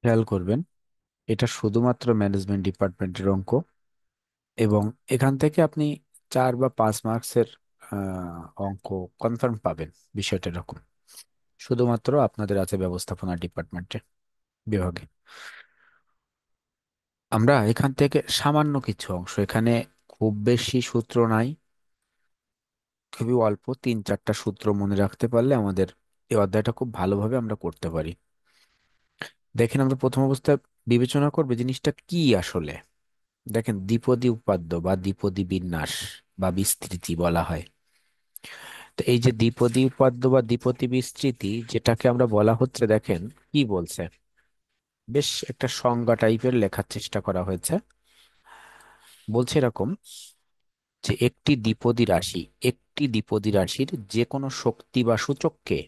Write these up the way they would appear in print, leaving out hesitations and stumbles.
খেয়াল করবেন, এটা শুধুমাত্র ম্যানেজমেন্ট ডিপার্টমেন্টের অঙ্ক। এবং এখান থেকে আপনি 4 বা 5 মার্কসের অঙ্ক কনফার্ম পাবেন। বিষয়টা এরকম, শুধুমাত্র আপনাদের আছে ব্যবস্থাপনা ডিপার্টমেন্টে, বিভাগে। আমরা এখান থেকে সামান্য কিছু অংশ, এখানে খুব বেশি সূত্র নাই, খুবই অল্প 3-4টা সূত্র মনে রাখতে পারলে আমাদের এই অধ্যায়টা খুব ভালোভাবে আমরা করতে পারি। দেখেন, আমরা প্রথম অবস্থায় বিবেচনা করবে জিনিসটা কি আসলে। দেখেন, দ্বিপদী উপাদ্য বা দ্বিপদী বিন্যাস বা বিস্তৃতি বলা হয়। তো এই যে দ্বিপদী উপাদ্য বা দ্বিপদী বিস্তৃতি যেটাকে আমরা বলা হচ্ছে, দেখেন কি বলছে। বেশ একটা সংজ্ঞা টাইপের লেখার চেষ্টা করা হয়েছে। বলছে এরকম যে একটি দ্বিপদী রাশির যে কোনো শক্তি বা সূচককে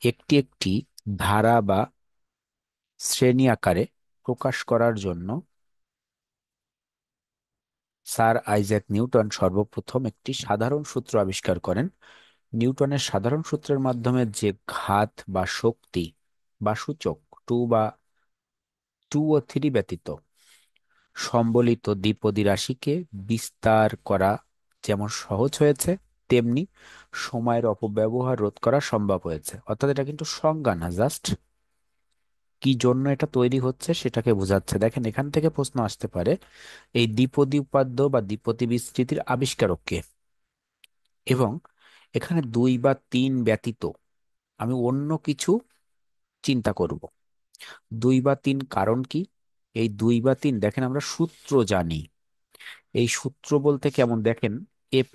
একটি একটি ধারা বা শ্রেণী আকারে প্রকাশ করার জন্য স্যার আইজ্যাক নিউটন সর্বপ্রথম একটি সাধারণ সূত্র আবিষ্কার করেন। নিউটনের সাধারণ সূত্রের মাধ্যমে যে ঘাত বা শক্তি বা সূচক টু ও থ্রি ব্যতীত সম্বলিত দ্বিপদী রাশিকে বিস্তার করা যেমন সহজ হয়েছে, তেমনি সময়ের অপব্যবহার রোধ করা সম্ভব হয়েছে। অর্থাৎ এটা কিন্তু সংজ্ঞা না, জাস্ট কি জন্য এটা তৈরি হচ্ছে সেটাকে বোঝাচ্ছে। দেখেন, এখান থেকে প্রশ্ন আসতে পারে এই দ্বিপদী উপাদ্য বা দ্বিপদী বিস্তৃতির আবিষ্কারক কে, এবং এখানে 2 বা 3 ব্যতীত আমি অন্য কিছু চিন্তা করব। 2 বা 3 কারণ কি? এই 2 বা 3, দেখেন আমরা সূত্র জানি। এই সূত্র বলতে কেমন, দেখেন, a+b²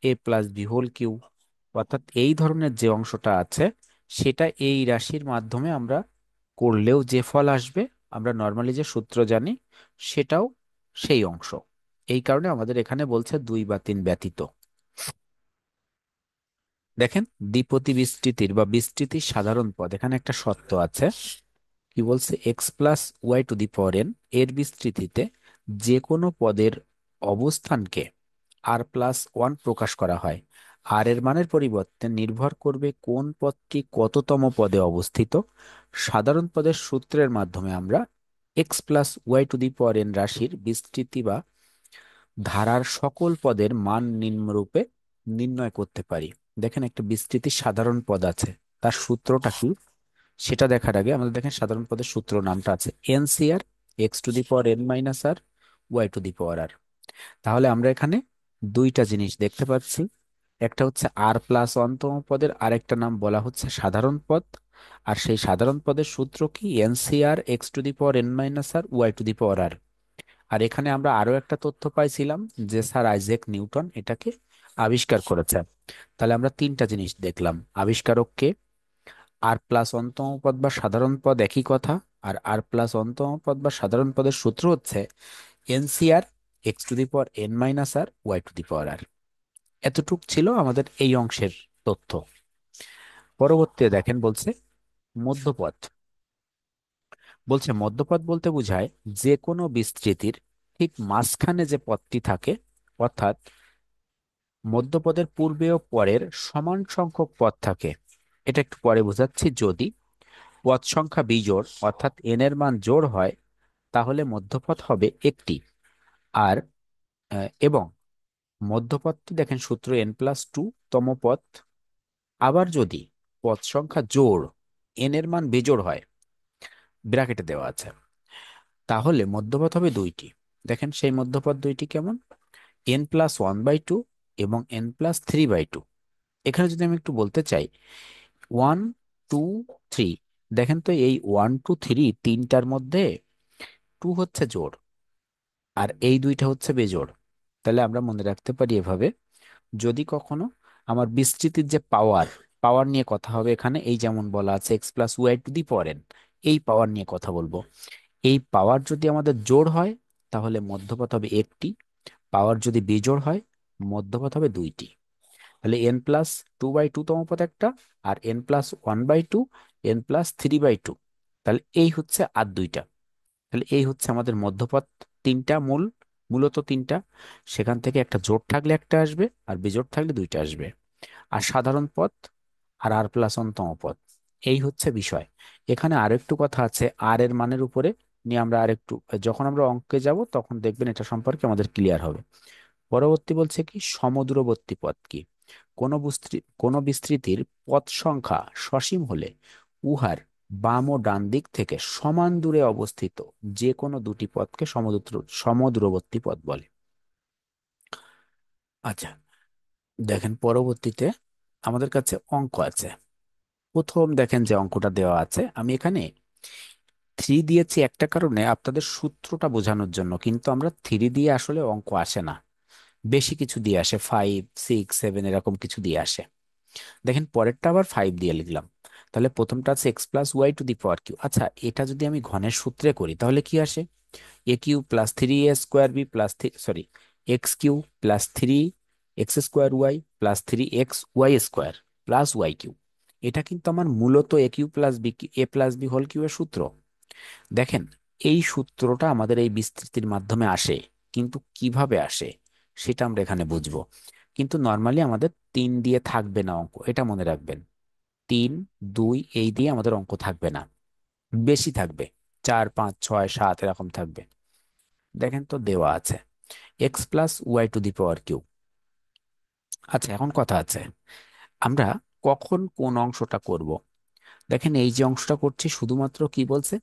a+b², অর্থাৎ এই ধরনের যে অংশটা আছে সেটা এই রাশির মাধ্যমে আমরা করলেও যে ফল আসবে, আমরা নর্মালি যে সূত্র জানি সেটাও সেই অংশ। এই কারণে আমাদের এখানে বলছে 2 বা 3 ব্যতীত। দেখেন, দ্বিপদী বিস্তৃতির বা বিস্তৃতির সাধারণ পদ, এখানে একটা শর্ত আছে। কি বলছে? x+y⁴n এর বিস্তৃতিতে যে কোনো পদের অবস্থানকে r+1 প্রকাশ করা হয়। আর এর মানের পরিবর্তে নির্ভর করবে কোন পদটি কততম পদে অবস্থিত। সাধারণ পদের সূত্রের মাধ্যমে আমরা x+y⁴n রাশির বিস্তৃতি বা ধারার সকল পদের মান নিম্নরূপে নির্ণয় করতে পারি। দেখেন, একটা বিস্তৃতির সাধারণ পদ আছে, তার সূত্রটা কি সেটা দেখার আগে আমাদের দেখেন সাধারণ পদের সূত্র নামটা আছে এনসিআর, x⁴n−r y⁴r। তাহলে আমরা এখানে দুইটা জিনিস দেখতে পাচ্ছি। একটা হচ্ছে r+1তম পদের আরেকটা নাম বলা হচ্ছে সাধারণ পদ। আর সেই সাধারণ পদের সূত্র কি? NCR x⁴n−r y⁴r। আর এখানে আমরা আরো একটা তথ্য পাইছিলাম যে স্যার আইজ্যাক নিউটন এটাকে আবিষ্কার করেছেন। তাহলে আমরা তিনটা জিনিস দেখলাম: আবিষ্কারককে, r+1তম পদ বা সাধারণ পদ একই কথা, আর r+1তম পদ বা সাধারণ পদের সূত্র হচ্ছে এনসিআর x⁴n−r y⁴r। এতটুক ছিল আমাদের এই অংশের তথ্য। পরবর্তীতে দেখেন বলছে মধ্যপথ। বলছে মধ্যপথ বলতে বোঝায় যে কোনো বিস্তৃতির ঠিক মাঝখানে যে পথটি থাকে, অর্থাৎ মধ্যপদের পূর্বে ও পরের সমান সংখ্যক পথ থাকে। এটা একটু পরে বোঝাচ্ছি। যদি পদ সংখ্যা বিজোড় অর্থাৎ n এর মান জোড় হয় তাহলে মধ্যপথ হবে একটি। আর এবং মধ্যপথটি দেখেন সূত্র n+2 তম পথ। আবার যদি পদ সংখ্যা জোড় n এর মান বিজোড় হয়, ব্র্যাকেটে দেওয়া আছে, তাহলে মধ্যপথ হবে দুইটি। দেখেন সেই মধ্যপথ দুইটি কেমন: n+1/2 এবং n+3/2। এখানে যদি আমি একটু বলতে চাই 1 2 3, দেখেন তো এই 1 2 3 তিনটার মধ্যে 2 হচ্ছে জোড় আর এই দুইটা হচ্ছে বেজোড়। তাহলে আমরা মনে রাখতে পারি এভাবে: যদি কখনো আমার বিস্তৃতির যে পাওয়ার পাওয়ার নিয়ে কথা হবে, এখানে এই যেমন বলা আছে x+y⁴n, এই পাওয়ার নিয়ে কথা বলবো। এই পাওয়ার যদি আমাদের জোড় হয় তাহলে মধ্যপথ হবে একটি, পাওয়ার যদি বিজোড় হয় মধ্যপথ হবে দুইটি। তাহলে n+2/2 তম পদ একটা, আর n+1/2, n+3/2। তাহলে এই হচ্ছে আর দুইটা। তাহলে এই হচ্ছে আমাদের মধ্যপথ। তিনটা মূলত তিনটা। সেখান থেকে একটা জোড় থাকলে একটা আসবে, আর বিজোড় থাকলে দুইটা আসবে। আর সাধারণ পদ আর r+1তম পদ, এই হচ্ছে বিষয়। এখানে আরেকটু কথা আছে আর এর মানের উপরে নিয়ে আমরা আরেকটু, যখন আমরা অঙ্কে যাব তখন দেখবেন এটা সম্পর্কে আমাদের ক্লিয়ার হবে। পরবর্তী বলছে কি সমদূরবর্তী পথ কি? কোন বিস্তৃতির পথ সংখ্যা সসীম হলে উহার বাম ও ডান দিক থেকে সমান দূরে অবস্থিত যে কোনো দুটি পথকে সমদূরবর্তী পথ বলে। আচ্ছা, দেখেন পরবর্তীতে আমাদের কাছে অঙ্ক আছে। প্রথম দেখেন যে অঙ্কটা দেওয়া আছে, আমি এখানে থ্রি দিয়েছি একটা কারণে আপনাদের সূত্রটা বোঝানোর জন্য, কিন্তু আমরা থ্রি দিয়ে আসলে অঙ্ক আসে না, বেশি কিছু দিয়ে আসে, 5 6 7 এরকম কিছু দিয়ে আসে। দেখেন পরেরটা আবার 5 দিয়ে লিখলাম। তাহলে প্রথমটা আছে x+y two the power Q. আচ্ছা, এটা যদি আমি ঘনের সূত্রে করি তাহলে কি আসে? a cube plus 3a square b plus 3x cube plus 3xy square plus y cube. এটা কিন্তু আমার মূলত a cube plus b whole cube এর সূত্র। দেখেন এই সূত্রটা আমাদের এই বিস্তৃতির মাধ্যমে আসে, কিন্তু কিভাবে আসে সেটা আমরা এখানে বুঝবো। কিন্তু নর্মালি আমাদের 3 দিয়ে থাকবে না অঙ্ক, এটা মনে রাখবেন। 3 2 এই দিয়ে আমাদের অঙ্ক থাকবে না, বেশি থাকবে 4 5 6 7 এরকম থাকবে। দেখেন তো দেওয়া আছে x+y two the power Q. আচ্ছা, এখন কথা আছে আমরা কখন কোন অংশটা করব। দেখেন এই যে অংশটা করছি শুধুমাত্র কি বলছে,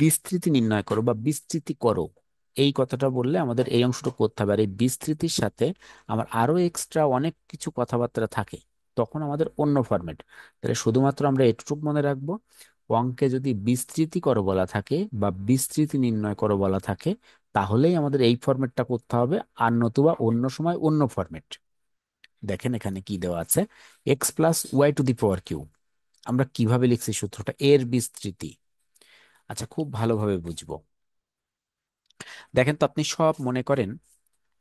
বিস্তৃতি নির্ণয় করো বা বিস্তৃতি করো, এই কথাটা বললে আমাদের এই অংশটা করতে হবে। আর এই বিস্তৃতির সাথে আমার আরো এক্সট্রা অনেক কিছু কথাবার্তা থাকে, তখন আমাদের অন্য ফরম্যাট। তাহলে শুধুমাত্র আমরা এটুকু মনে রাখবো, অঙ্কে যদি বিস্তৃতি করো বলা থাকে বা বিস্তৃতি নির্ণয় করো বলা থাকে, তাহলেই আমাদের এই ফরম্যাটটা করতে হবে, আর নতুবা অন্য সময় অন্য ফরম্যাট। দেখেন এখানে কি দেওয়া আছে, x+y two the power Q. আমরা কিভাবে লিখছি সূত্রটা, এর বিস্তৃতি। আচ্ছা, খুব ভালোভাবে বুঝবো। দেখেন তো আপনি সব মনে করেন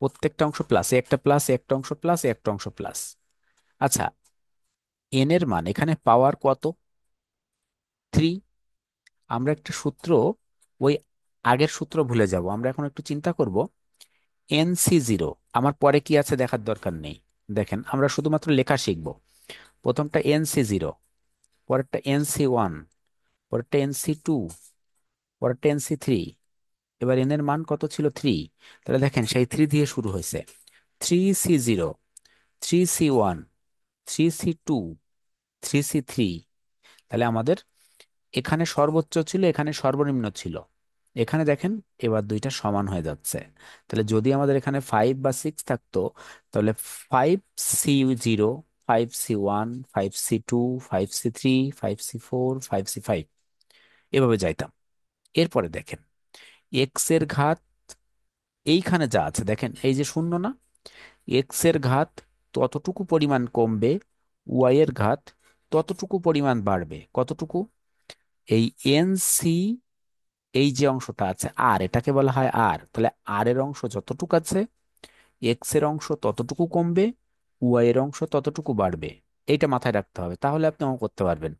প্রত্যেকটা অংশ প্লাস, একটা প্লাস, একটা অংশ প্লাস, একটা অংশ প্লাস। আচ্ছা, এন এর মান এখানে পাওয়ার কত? 3। আমরা একটা সূত্র, ওই আগের সূত্র ভুলে যাব, আমরা এখন একটু চিন্তা করব। NC0 আমার পরে কি আছে দেখার দরকার নেই। দেখেন আমরা শুধুমাত্র লেখা শিখব। প্রথমটা NC0, পরেরটা NC1, পরেরটা NC2, পরেরটা NC3। এবার এন এর মান কত ছিল? 3। তাহলে দেখেন সেই 3 দিয়ে শুরু হয়েছে, 3C0, 3C1, 3C2, 3C3। তাহলে আমাদের এখানে সর্বোচ্চ ছিল, এখানে সর্বনিম্ন ছিল। এখানে দেখেন এবার দুইটা সমান হয়ে যাচ্ছে। তাহলে যদি আমাদের এখানে 5 বা 6 থাকতো, তাহলে 5C0, 5C1, 5C2, 5C3, 5C4, 5C5 এভাবে যাইতাম। এরপরে দেখেন এক্স এর ঘাত এইখানে যা আছে, দেখেন এই যে শূন্য না, এক্স এর ঘাত ততটুকু পরিমাণ কমবে, ওয়াই এর ঘাত ততটুকু পরিমাণ বাড়বে। কতটুকু? এই এন সি, এই যে অংশটা আছে আর, এটাকে বলা হয় আর। তাহলে আর এর অংশ যতটুকু আছে, এক্স এর অংশ ততটুকু কমবে, ওয়াই এর অংশ ততটুকু বাড়বে। এইটা মাথায় রাখতে হবে, তাহলে আপনি অঙ্ক করতে পারবেন।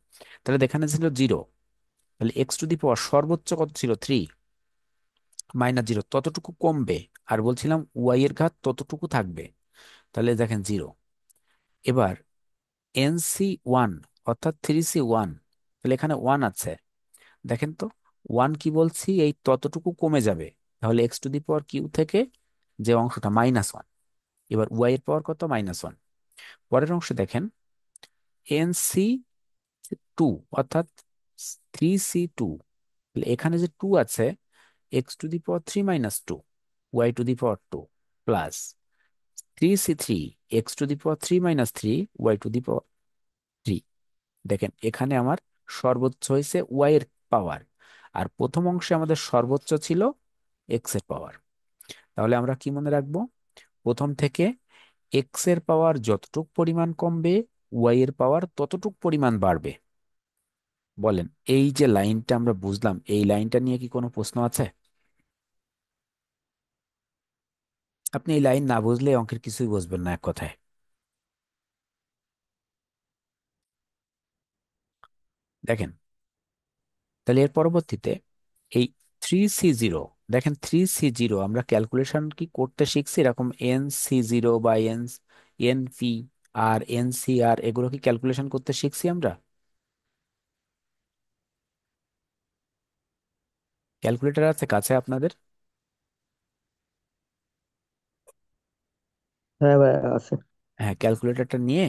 তাহলে দেখানে ছিল 0, তাহলে x টু দি পাওয়ার সর্বোচ্চ কত ছিল? 3 -0, ততটুকু কমবে। আর বলছিলাম ওয়াই এর ঘাত ততটুকু থাকবে, তাহলে দেখেন 0। এবার NC1 অর্থাৎ 3C1, তাহলে এখানে 1 আছে। দেখেন তো 1 কি বলছি, এই ততটুকু কমে যাবে। তাহলে x to the power cube থেকে যে অংশটা -1, এবার ওয়াই এর পাওয়ার কত? -1। পরের অংশে দেখেন NC2 অর্থাৎ 3C2, তাহলে এখানে যে 2 আছে, x to the power 3 - 2, y to the power 2 plus 3C3, x to the power 3 - 3, y to the power 3। দেখেন এখানে আমার সর্বোচ্চ হয়েছে ওয়াই এর পাওয়ার, আর প্রথম অংশে আমাদের সর্বোচ্চ ছিল এক্স এর পাওয়ার। তাহলে আমরা কি মনে রাখবো? প্রথম থেকে এক্স এর পাওয়ার যতটুক পরিমাণ কমবে, ওয়াই এর পাওয়ার ততটুক পরিমাণ বাড়বে। বলেন এই যে লাইনটা আমরা বুঝলাম, এই লাইনটা নিয়ে কি কোনো প্রশ্ন আছে? আপনি এই লাইন না বুঝলে অঙ্কের কিছুই বুঝবেন না এক কথায়। দেখেন তাহলে এর পরবর্তীতে এই 3C0, দেখেন 3C0 আমরা ক্যালকুলেশন কি করতে শিখছি এরকম, NC0 বা NP আর NCR, এগুলো কি ক্যালকুলেশন করতে শিখছি আমরা? ক্যালকুলেটর আছে কাছে আপনাদের? হ্যাঁ ভাই, আছে। হ্যাঁ, ক্যালকুলেটরটা নিয়ে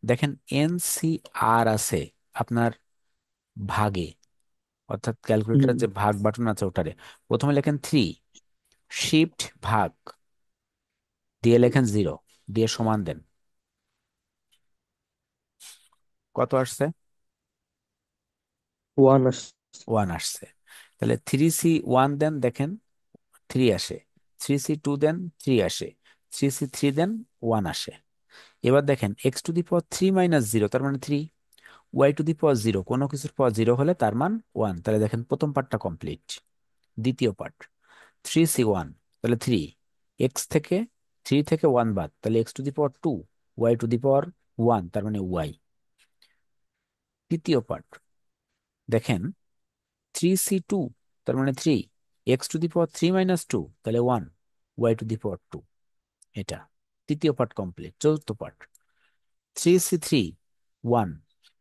দেখেন এনসিআর আছে আপনার ভাগে, অর্থাৎ ক্যালকুলেটরের হুম। যে ভাগ বাটন আছে ওটারে প্রথমে লেখেন 3, শিফট ভাগ দিয়ে লেখেন 0, দিয়ে সমান দেন। কত আসছে? 1 আসছে। 1 আসছে। তাহলে 3C1 দেন, দেখেন 3 আসে। 3C2 দেন, 3 আসে। 3C3 দেন, 1 আসে। এবার দেখেন x⁻³ তার মানে 3, y⁻0 কোনো কিছুর পাওয়ার 0 হলে তার মান 1। তাহলে দেখেন প্রথম পার্টটা কমপ্লিট। দ্বিতীয় পার্ট 3C1, তাহলে 3, এক্স থেকে 3 থেকে 1 বাদ, তাহলে x⁻2, y⁻1 তার মানে y। তৃতীয় পার্ট দেখেন 3C2, তার মানে 3, x⁻3−2 তাহলে 1, y⁻2, এটা তৃতীয় পার্ট কমপ্লিট। চতুর্থ পার্ট 3C3, 1,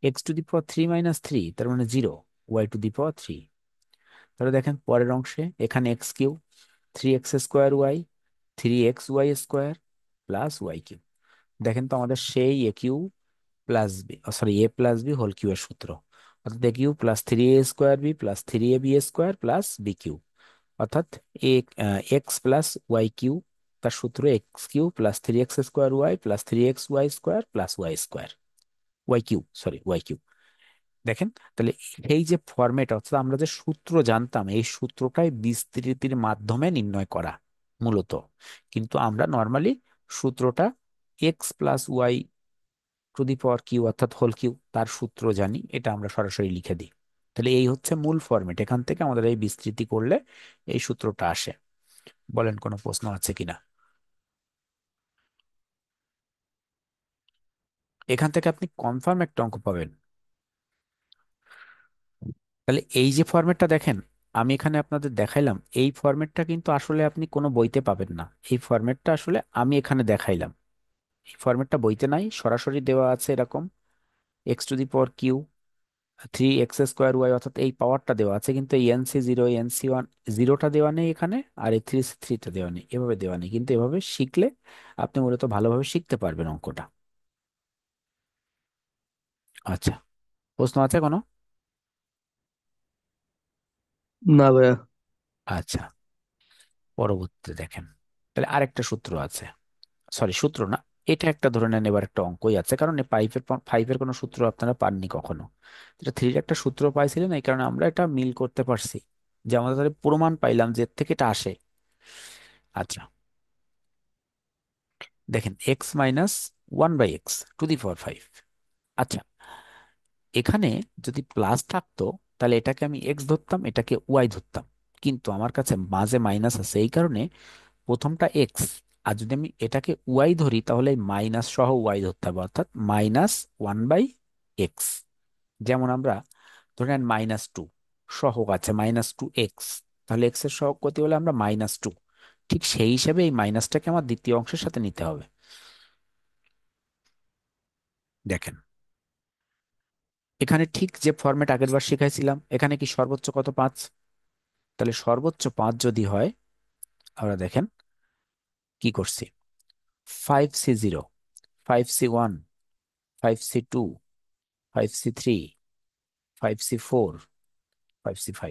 x⁻3−3 তার মানে 0, y⁻3। তাহলে দেখেন পরের অংশে এখানে x³ 3x² y, 3xy² plus y³ দেখেন তো আমাদের সেই a³ plus b, sorry a+b whole cube এর সূত্র, অর্থাৎ a³ + 3a² b plus 3ab² plus b³ অর্থাৎ এ x+y³ তার সূত্র x³ + 3x² y plus 3xy² plus y³ দেখেন। তাহলে এই যে ফরম্যাট, অর্থাৎ আমরা যে সূত্র জানতাম এই সূত্রটাই বিস্তৃতির মাধ্যমে নির্ণয় করা মূলত, কিন্তু আমরা নর্মালি সূত্রটা x+y⁻³ অর্থাৎ হোল কিউ তার সূত্র জানি, এটা আমরা সরাসরি লিখে দিই। তাহলে এই হচ্ছে মূল ফরম্যাট, এখান থেকে আমাদের এই বিস্তৃতি করলে এই সূত্রটা আসে। বলেন কোনো প্রশ্ন আছে কিনা? এখান থেকে আপনি কনফার্ম একটা অঙ্ক পাবেন। তাহলে এই যে ফরম্যাটটা দেখেন, আমি এখানে আপনাদের দেখাইলাম, এই ফরম্যাটটা কিন্তু আসলে আপনি কোনো বইতে পাবেন না। এই ফরম্যাটটা আসলে আমি এখানে দেখাইলাম, এই ফরম্যাটটা বইতে নাই, সরাসরি দেওয়া আছে এরকম x⁻³ 3x² y, অর্থাৎ এই পাওয়ারটা দেওয়া আছে, কিন্তু এই NC0 NC1 জিরোটা দেওয়া নেই এখানে, আর এই 3C3টা দেওয়া নেই, এভাবে দেওয়া নেই। কিন্তু এভাবে শিখলে আপনি মূলত ভালোভাবে শিখতে পারবেন অঙ্কটা। আচ্ছা, প্রশ্ন আছে কোনো? না ভাইয়া। আচ্ছা, পরবর্তীতে দেখেন, তাহলে আরেকটা সূত্র আছে, সরি সূত্র না, এটা একটা ধরে নেন এবার একটা অঙ্কই আছে, কারণ এই ফাইভের কোনো সূত্র আপনারা পাননি কখনো। এটা থ্রির একটা সূত্র পাইছিলেন, এই কারণে আমরা এটা মিল করতে পারছি, যে আমাদের তাহলে প্রমাণ পাইলাম যে এর থেকে এটা আসে। আচ্ছা, দেখেন x−1/x⁻5। আচ্ছা, এখানে যদি প্লাস থাকতো তাহলে এটাকে আমি এক্স ধরতাম, এটাকে ওয়াই ধরতাম, কিন্তু আমার কাছে মাঝে মাইনাস আছে এই কারণে প্রথমটা এক্স, আর যদি আমি এটাকে ওয়াই ধরি তাহলে মাইনাস সহ ওয়াই ধরতে হবে, অর্থাৎ -1/x। যেমন আমরা ধরেন -2 সহগ আছে -2x, তাহলে এক্স এর সহগ কত হলে আমরা -2, ঠিক সেই হিসাবে এই মাইনাসটাকে আমার দ্বিতীয় অংশের সাথে নিতে হবে। দেখেন এখানে ঠিক যে ফরম্যাট আগের বার শিখাইছিলাম, এখানে কি সর্বোচ্চ কত? 5। তাহলে সর্বোচ্চ 5 যদি হয়, আমরা দেখেন কি করছি, 5C0, 5C1, 5C2, 5C3, 5C4, 5C5।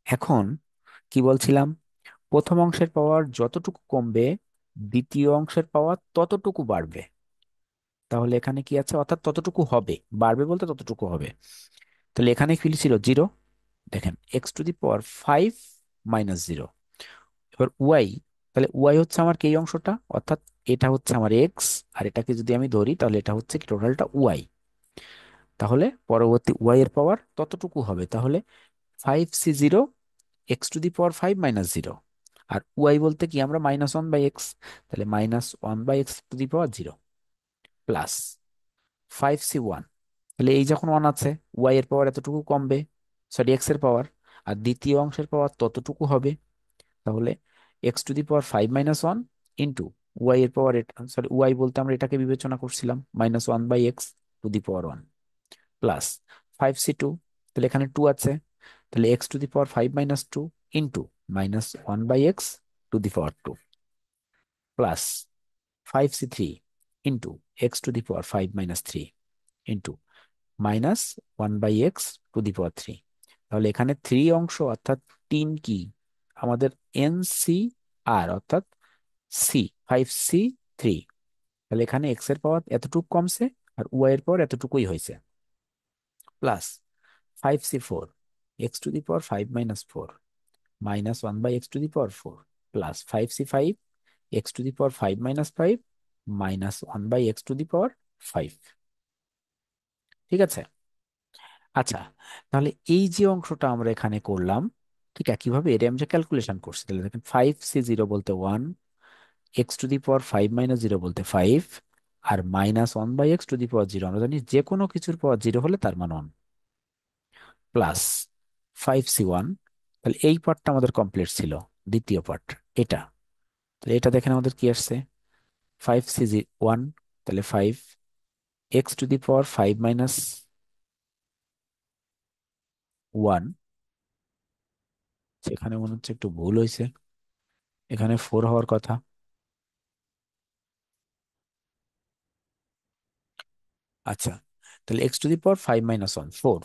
এখন কি বলছিলাম, প্রথম অংশের পাওয়ার যতটুকু কমবে দ্বিতীয় অংশের পাওয়ার ততটুকু বাড়বে। তাহলে এখানে কি আছে, অর্থাৎ ততটুকু হবে, বাড়বে বলতে ততটুকু হবে। তাহলে এখানে কি ছিল 0, দেখেন x⁻5−0। এবার ওয়াই, তাহলে ওয়াই হচ্ছে আমার কি এই অংশটা, অর্থাৎ এটা হচ্ছে আমার এক্স, আর এটাকে যদি আমি ধরি তাহলে এটা হচ্ছে কি টোটালটা ওয়াই। তাহলে পরবর্তী ওয়াই এর পাওয়ার ততটুকু হবে, তাহলে 5C0 x⁻5−0, আর ওয়াই বলতে কি আমরা -1/x, তাহলে -1/x⁻0 প্লাস 5C1, তাহলে এই যখন 1 আছে ওয়াই এর পাওয়ার এতটুকু কমবে, সরি এক্স এর পাওয়ার, আর দ্বিতীয় অংশের পাওয়ার ততটুকু হবে, তাহলে x⁻5−1 ইন্টু ওয়াই এর পাওয়ার, সরি ওয়াই বলতে আমরা এটাকে বিবেচনা করছিলাম -1/x⁻1 প্লাস 5C2, তাহলে এখানে 2 আছে, তাহলে x⁵ into -1/x⁵ plus 5c³ into x⁵ into -1/x⁵। তাহলে এখানে 3 অংশ অর্থাৎ 3 কি আমাদের NCR অর্থাৎ সি 5c³। তাহলে এখানে এক্স এর পাওয়ার এতটুকু কমছে আর ওয়াই এর পাওয়ার এতটুকুই হয়েছে, plus 5c4 x⁵ -1/x⁴ plus 5c5 x⁵ -1/x⁵। ঠিক আছে। আচ্ছা, তাহলে এই যে অংশটা আমরা এখানে করলাম, ঠিক একইভাবে এটা আমরা ক্যালকুলেশন করছি। তাহলে দেখেন 5c0 বলতে 1, x⁵ বলতে 5, আর -1/x⁵ আমরা জানি যে কোনো কিছুর পাওয়ার 0 হলে তার মান 1, প্লাস 5c1। তাহলে এই পার্টটা আমাদের কমপ্লিট ছিল। দ্বিতীয় পার্ট এটা, তাহলে এটা দেখেন আমাদের কি আসছে 5c1, তাহলে 5 x⁵ সেখানে মনে হচ্ছে একটু ভুল হয়েছে, এখানে 4 হওয়ার কথা। আচ্ছা, তাহলে x⁵ -1 4।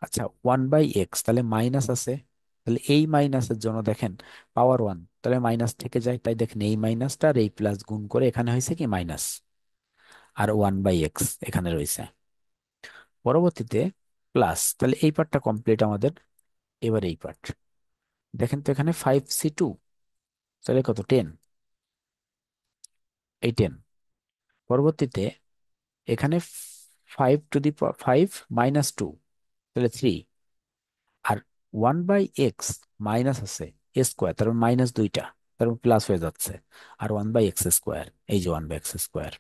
আচ্ছা, 1/x তাহলে মাইনাস আছে, তাহলে এই মাইনাসের জন্য দেখেন পাওয়ার 1, তাহলে মাইনাস থেকে যায়, তাই দেখেন এই মাইনাসটা আর এই প্লাস গুণ করে এখানে হয়েছে কি মাইনাস, আর 1/x এখানে রয়েছে। পরবর্তীতে প্লাস, তাহলে এই পার্টটা কমপ্লিট আমাদের। এবার এই পার্ট দেখেন তো, এখানে 5c2 তাহলে কত 10, এই 10। পরবর্তীতে এখানে 5 - 2 তাহলে 3, আর 1/x মাইনাস আছে স্কোয়ার, তার মাইনাস দুইটা, তার প্লাস হয়ে যাচ্ছে, আর 1/x², এই যে 1/x²।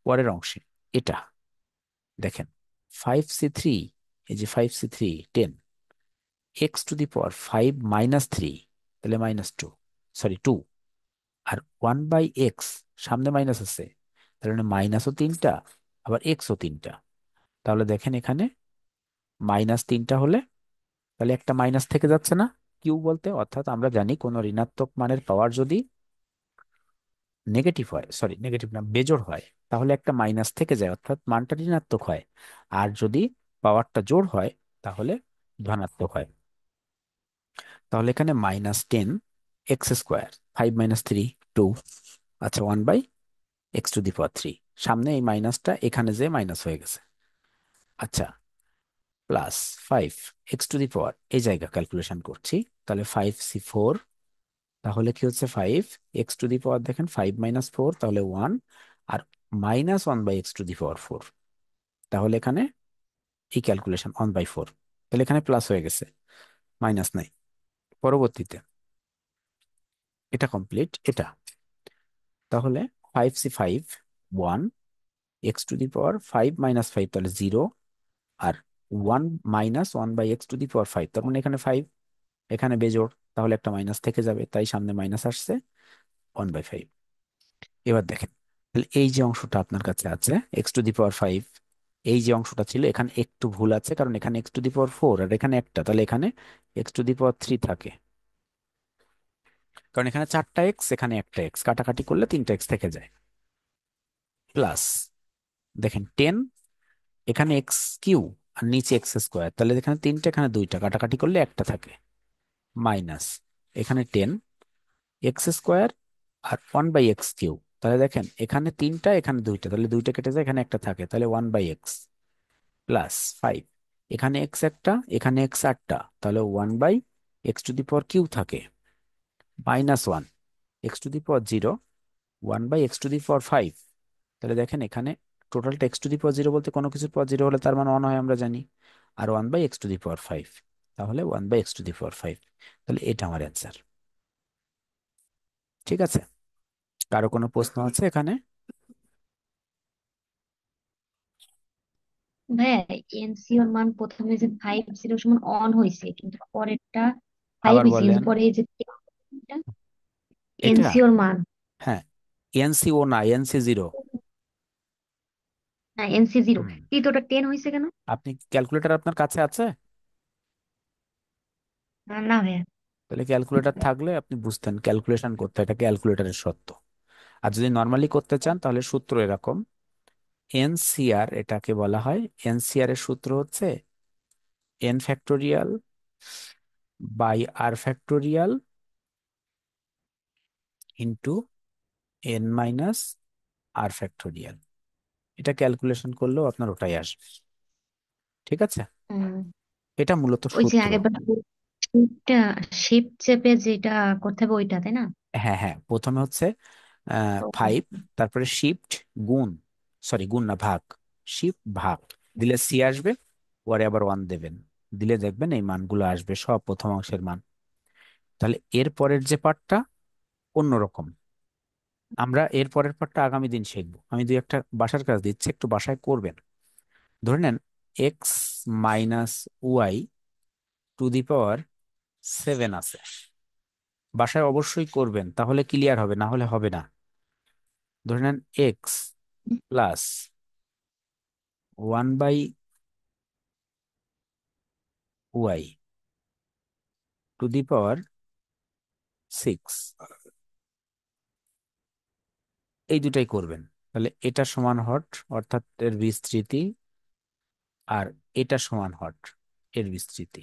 পরের অংশে এটা দেখেন 5c3, এই যে 5c3 10, x⁵ তাহলে -2, সরি 2, আর 1/x সামনে মাইনাস আছে, তাহলে মাইনাসও তিনটা আবার এক্সও তিনটা। তাহলে দেখেন এখানে -3টা হলে, তাহলে একটা মাইনাস থেকে যাচ্ছে না কিউ বলতে, অর্থাৎ আমরা জানি কোন ঋণাত্মক মানের পাওয়ার যদি নেগেটিভ হয়, সরি নেগেটিভ না বেজোড় হয়, তাহলে একটা মাইনাস থেকে যায় অর্থাৎ মানটা ঋণাত্মক হয়, আর যদি পাওয়ারটা জোড় হয় তাহলে ধনাত্মক হয়। তাহলে এখানে -10 x², 5 - 3 2, আচ্ছা 1/x⁵, সামনে এই মাইনাসটা এখানে যে মাইনাস হয়ে গেছে। আচ্ছা, প্লাস 5 x⁵, এই জায়গা ক্যালকুলেশন করছি, তাহলে 5c4, তাহলে কি হচ্ছে 5 x⁵, দেখেন 5 - 4 তাহলে 1, আর -1/x⁴, তাহলে এখানে এই ক্যালকুলেশন 1/4, তাহলে এখানে প্লাস হয়ে গেছে, মাইনাস নাই। পরবর্তীতে এটা কমপ্লিট এটা, তাহলে 5c5 1, x⁵ 5 - 5 তাহলে 0, আর 1 -1/x⁵, তার মানে এখানে 5, এখানে বেজোড়, তাহলে একটা মাইনাস থেকে যাবে, তাই সামনে মাইনাস আসছে 1/5। এবার দেখেন, তাহলে এই যে অংশটা আপনার কাছে আছে x⁵, এই যে অংশটা ছিল এখানে একটু ভুল আছে, কারণ এখানে x⁴ আর এখানে একটা, তাহলে এখানে x⁵ থাকে, কারণ এখানে 4টা এক্স এখানে একটা এক্স, কাটাকাটি করলে 3টা এক্স থেকে যায়। প্লাস দেখেন 10, এখানে x³ আর নিচে x², তাহলে এখানে 3টা এখানে 2টা, কাটাকাটি করলে একটা থাকে, মাইনাস এখানে 10 x² আর 1/x³, তাহলে দেখেন এখানে 3টা এখানে 2টা, তাহলে 2টা কেটে যায়, এখানে একটা থাকে, তাহলে 1/x, প্লাস 5, এখানে এক্স একটা এখানে এক্স আটটা, তাহলে 1/x⁵ থাকে, -1 x⁵, 1/x⁵, তাহলে দেখেন এখানে টোটালটা x⁵ বলতে কোনো কিছুর পর 0 হলে তার মানে 1 হয় আমরা জানি, আর 1/x⁵, তাহলে 1/x⁵। তাহলে এটা আমার অ্যান্সার। ঠিক আছে, কারো কোনো প্রশ্ন আছে এখানে? ভাইয়া, এনসিওর মান প্রথমে যে 5 0 অন হয়েছে, কিন্তু পরেরটা ফাইভ আবার হয়েছে, কিন্তু বলেন। পরে এই যে এটা, এনসিওর মান, হ্যাঁ, NC0 না NC0। না এনসি 0, হুম, কিন্তু ওটা 10 হয়েছে কেন? আপনি ক্যালকুলেটর আপনার কাছে আছে? না ভাইয়া। তাহলে ক্যালকুলেটর থাকলে আপনি বুঝতেন ক্যালকুলেশন করতে, এটা ক্যালকুলেটরের সত্য। আর যদি নর্মালি করতে চান তাহলে সূত্র এরকম, এনসিআর এটাকে বলা হয়। এনসিআর এর সূত্র হচ্ছে n factorial by r factorial into n minus r factorial. এটা ক্যালকুলেশন করলেও আপনার ওটাই আসবে। ঠিক আছে, হুম, এটা মূলত ওই যে সূত্র। আগেরবার শিপটা, শিপ চেপে যেটা করতে হবে ওইটা, তাই না? হ্যাঁ হ্যাঁ, প্রথমে হচ্ছে ও, 5, তারপরে শিফট গুণ, সরি গুণ না ভাগ, শিফট ভাগ দিলে সি আসবে, পরে আবার 1 দেবেন, দিলে দেখবেন এই মানগুলো আসবে সব প্রথম অংশের মান। তাহলে এর পরের যে পার্টটা অন্যরকম, আমরা এর পরের পার্টটা আগামী দিন শিখবো। আমি দুই একটা বাসার কাজ দিচ্ছি, একটু বাসায় করবেন। ধরে নেন x minus y to the power 7 আছে। বাসায় অবশ্যই করবেন, তাহলে ক্লিয়ার হবে, না হলে হবে না। ধরে নেন x plus 1/y to the power 6, এই দুটাই করবেন। তাহলে এটা সমান হট, অর্থাৎ এর বিস্তৃতি, আর এটা সমান হট এর বিস্তৃতি।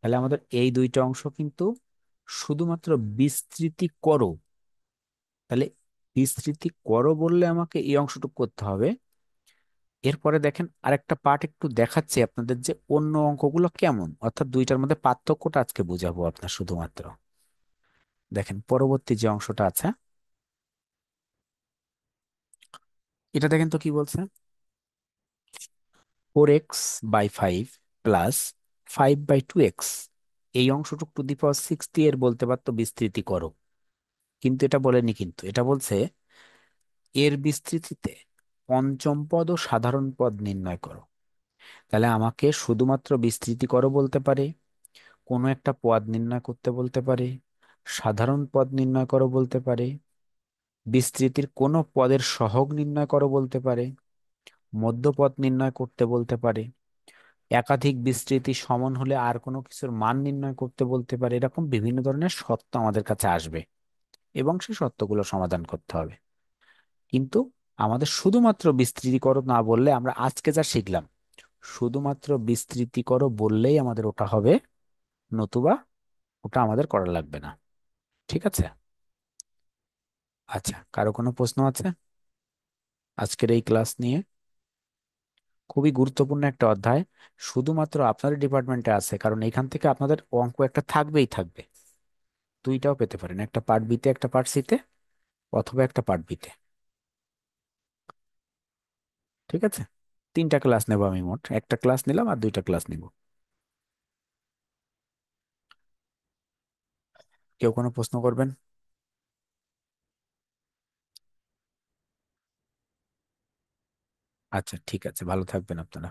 তাহলে আমাদের এই দুইটা অংশ কিন্তু শুধুমাত্র বিস্তৃতি করো। তাহলে বিস্তৃতি করো বললে আমাকে এই অংশটুকু করতে হবে। এরপরে দেখেন আরেকটা পার্ট একটু দেখাচ্ছি আপনাদের, যে অন্য অঙ্কগুলো কেমন, অর্থাৎ দুইটার মধ্যে পার্থক্যটা আজকে বুঝাবো আপনার শুধুমাত্র। দেখেন পরবর্তী যে অংশটা আছে, এটা দেখেন তো কি বলছে, 4x/5 প্লাস 5/2x। এই অংশটুকু টু দি পাওয়ার 6 দিয়ে এর বলতে পারতো বিস্তৃতি করো, কিন্তু এটা বলেনি। কিন্তু এটা বলছে এর বিস্তৃতিতে পঞ্চম পদ ও সাধারণ পদ নির্ণয় করো। তাহলে আমাকে শুধুমাত্র বিস্তৃতি করো বলতে পারে, কোনো একটা পদ নির্ণয় করতে বলতে পারে, সাধারণ পদ নির্ণয় করো বলতে পারে, বিস্তৃতির কোনো পদের সহগ নির্ণয় করো বলতে পারে, মধ্যপদ নির্ণয় করতে বলতে পারে, একাধিক বিস্তৃতি সমান হলে আর কোনো কিছুর মান নির্ণয় করতে বলতে পারে। এরকম বিভিন্ন ধরনের সত্য আমাদের কাছে আসবে এবং সেই সত্যগুলো সমাধান করতে হবে। কিন্তু আমাদের শুধুমাত্র বিস্তৃতি করো না বললে, আমরা আজকে যা শিখলাম শুধুমাত্র বিস্তৃতি করো বললেই আমাদের ওটা হবে, নতুবা ওটা আমাদের করা লাগবে না। ঠিক আছে, আচ্ছা, কারো কোনো প্রশ্ন আছে আজকের এই ক্লাস নিয়ে? খুবই গুরুত্বপূর্ণ একটা অধ্যায়, শুধুমাত্র আপনাদের ডিপার্টমেন্টে আছে, কারণ এখান থেকে আপনাদের অঙ্ক একটা থাকবেই থাকবে। দুইটাও পেতে পারেন, একটা পার্ট বিতে একটা পার্ট সিতে, অথবা একটা পার্ট বিতে। ঠিক আছে, তিনটা ক্লাস নেব আমি, মোট একটা ক্লাস নিলাম আর দুইটা ক্লাস নিব। কেউ কোনো প্রশ্ন করবেন? আচ্ছা ঠিক আছে, ভালো থাকবেন আপনারা।